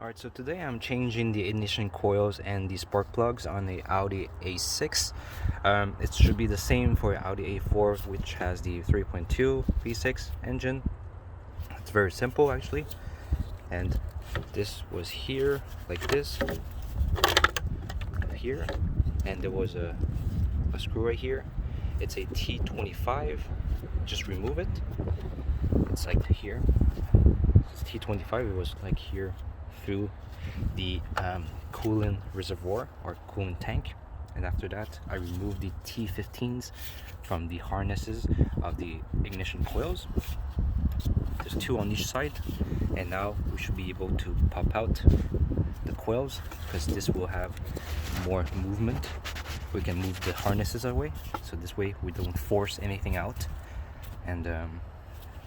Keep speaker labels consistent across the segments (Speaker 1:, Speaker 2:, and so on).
Speaker 1: Alright, so today I'm changing the ignition coils and the spark plugs on the Audi A6. It should be the same for Audi A4, which has the 3.2 V6 engine. It's very simple actually. And this was here, like this, here, and there was a screw right here. It's a T25. Just remove it. It's like here. It's T25. It was like here through the coolant reservoir or coolant tank, and after that I removed the T15s from the harnesses of the ignition coils. There's two on each side, and now we should be able to pop out the coils because this will have more movement. We can move the harnesses away, so this way we don't force anything out. And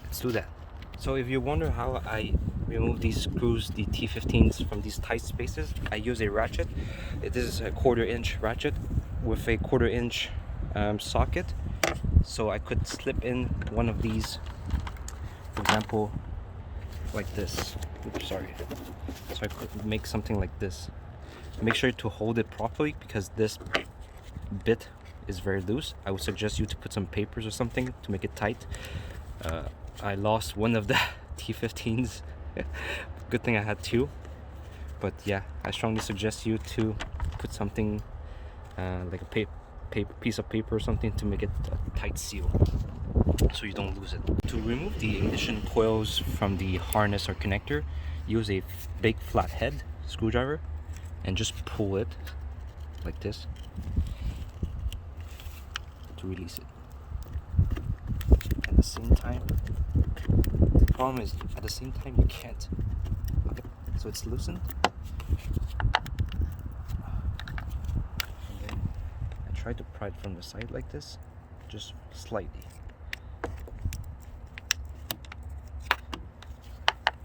Speaker 1: let's do that. So if you wonder how I remove these screws, the T15s, from these tight spaces, I use a ratchet. It is a 1/4 inch ratchet with a 1/4 inch socket, so I could slip in one of these, for example, like this. Oops, sorry. So I could make something like this. Make sure to hold it properly because this bit is very loose. I would suggest you to put some papers or something to make it tight. I lost one of the T15s. Good thing I had two. But yeah, I strongly suggest you to put something like a piece of paper or something to make it a tight seal, so you don't lose it. To remove the ignition coils from the harness or connector, use a big flathead screwdriver and just pull it like this to release it. At the same time, the problem is at the same time you can't. Okay, so it's loosened. And then I try to pry it from the side like this, just slightly.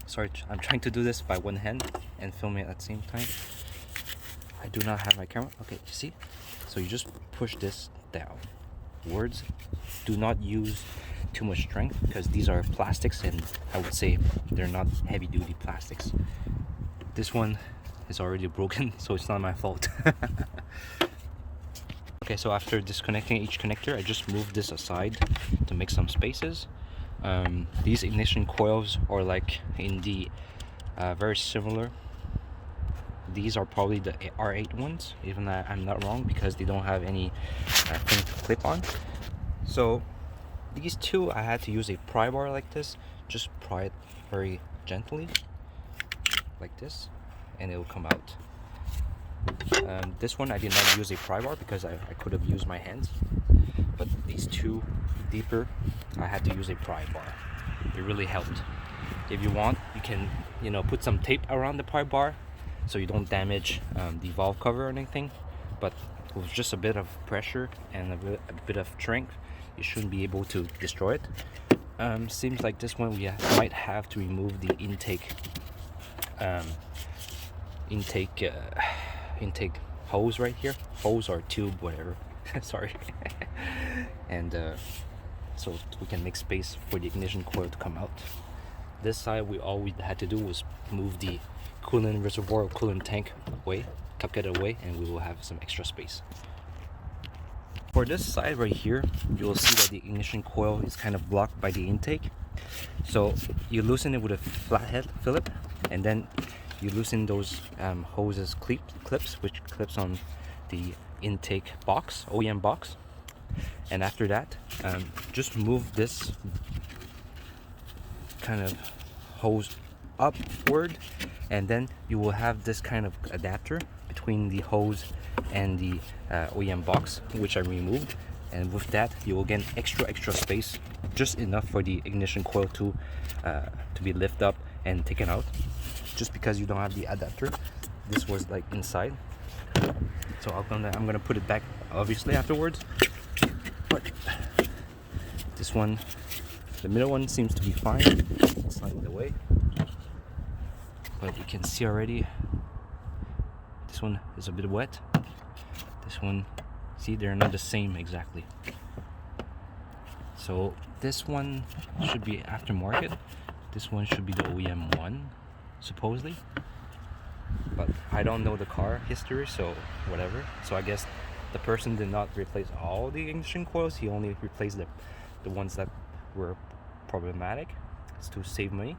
Speaker 1: Sorry, I'm trying to do this by one hand and film it at the same time. I do not have my camera. Okay, you see? So you just push this down. Words, do not use too much strength because these are plastics, and I would say they're not heavy duty plastics. This one is already broken, so it's not my fault. Okay, so after disconnecting each connector, I just moved this aside to make some spaces. These ignition coils are like in the very similar. These are probably the R8 ones, even though I'm not wrong, because they don't have any thing to clip on. So these two, I had to use a pry bar like this. Just pry it very gently, like this, and it will come out. This one I did not use a pry bar because I could have used my hands. But these two deeper, I had to use a pry bar. It really helped. If you want, you can, put some tape around the pry bar so you don't damage the valve cover or anything. But with just a bit of pressure and a bit of strength, you shouldn't be able to destroy it. Seems like this one we might have to remove the intake hose right here, hose or tube, whatever. Sorry. And so we can make space for the ignition coil to come out. This side, all we had to do was move the coolant reservoir or coolant tank away, tuck it away, and we will have some extra space. For this side right here, you will see that the ignition coil is kind of blocked by the intake. So you loosen it with a flathead Phillip, and then you loosen those hoses clips, which clips on the intake box, OEM box. And after that, just move this kind of hose upward, and then you will have this kind of adapter between the hose and the OEM box, which I removed. And with that, you will get extra space, just enough for the ignition coil to be lifted up and taken out. Just because you don't have the adapter, this was like inside. So I'm gonna put it back obviously afterwards. But this one, the middle one, seems to be fine. It's sliding away. But you can see already, this one is a bit wet. This one, see, they're not the same exactly. So this one should be aftermarket. This one should be the OEM one, supposedly. but I don't know the car history, so whatever. So I guess the person did not replace all the ignition coils. He only replaced the ones that were problematic. It's to save money.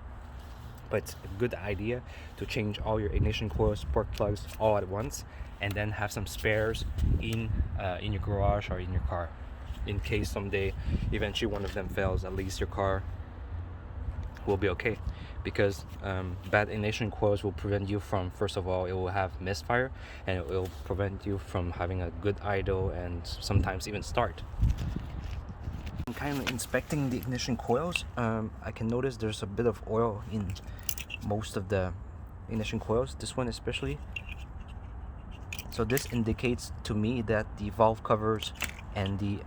Speaker 1: But it's a good idea to change all your ignition coils, spark plugs all at once, and then have some spares in your garage or in your car, in case someday eventually one of them fails. At least your car will be okay, because bad ignition coils will prevent you from, first of all, it will have misfire, and it will prevent you from having a good idle and sometimes even start. I'm kind of inspecting the ignition coils. I can notice there's a bit of oil in most of the ignition coils, this one especially. So this indicates to me that the valve covers and the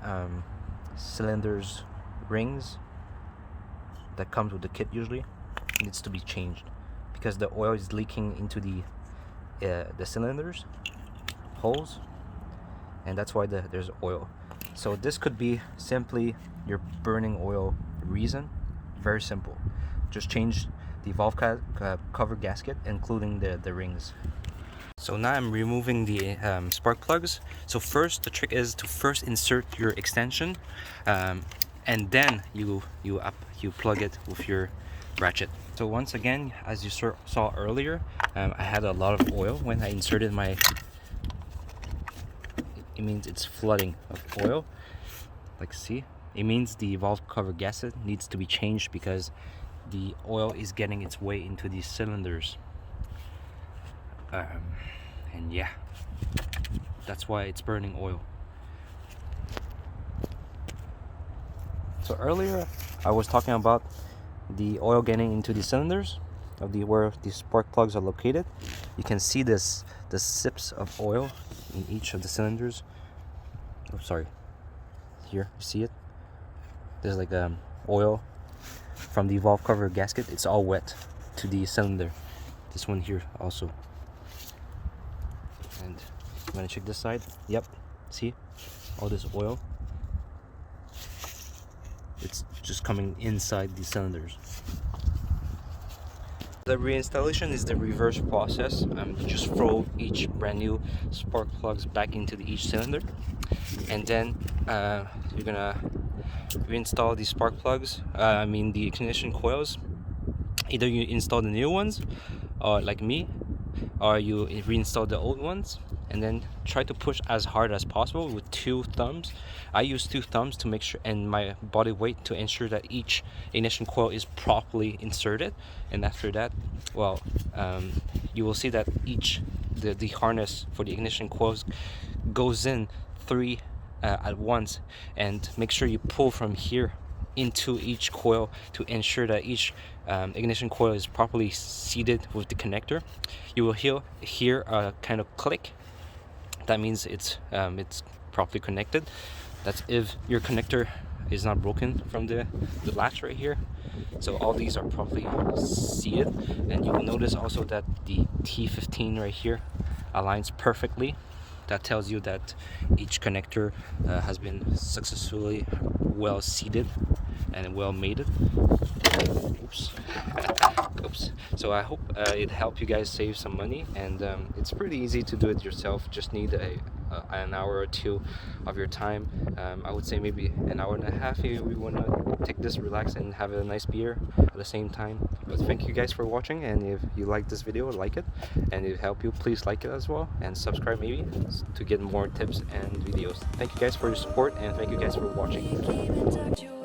Speaker 1: cylinders rings that comes with the kit usually needs to be changed, because the oil is leaking into the cylinders holes, and that's why there's oil. So this could be simply your burning oil reason. Very simple. Just change the valve cover gasket, including the rings. So now I'm removing the spark plugs. So first, the trick is to first insert your extension, and then you plug it with your ratchet. So once again, as you saw earlier, I had a lot of oil when I inserted my. It means it's flooding of oil. Like, see, it means the valve cover gasket needs to be changed because the oil is getting its way into these cylinders. And yeah, that's why it's burning oil. So earlier I was talking about the oil getting into the cylinders of where the spark plugs are located. You can see the sips of oil in each of the cylinders. Oh, sorry. Here, you see it? There's like oil from the valve cover gasket. It's all wet to the cylinder. This one here also. And I'm gonna check this side. Yep, see all this oil? It's just coming inside the cylinders. The reinstallation is the reverse process. You just throw each brand new spark plugs back into each cylinder, and then you're gonna reinstall the spark plugs. The ignition coils. Either you install the new ones, or like me, or you reinstall the old ones, and then try to push as hard as possible with 2 thumbs. I use 2 thumbs to make sure, and my body weight to ensure that each ignition coil is properly inserted. And after that, well, you will see that the harness for the ignition coils goes in 3 at once, and make sure you pull from here into each coil to ensure that each ignition coil is properly seated with the connector. You will hear a kind of click. That means it's properly connected. That's if your connector is not broken from the latch right here. So all these are properly seated, and you will notice also that the T15 right here aligns perfectly. That tells you that each connector has been successfully well seated and well mated. Oops. Oops. So I hope it helped you guys save some money, and it's pretty easy to do it yourself. Just need an hour or 2 of your time. I would say maybe an hour and a half if we want to take this, relax, and have a nice beer at the same time. But thank you guys for watching, and if you like this video, like it, and if it helped you, please like it as well, and subscribe maybe to get more tips and videos. Thank you guys for your support, and thank you guys for watching.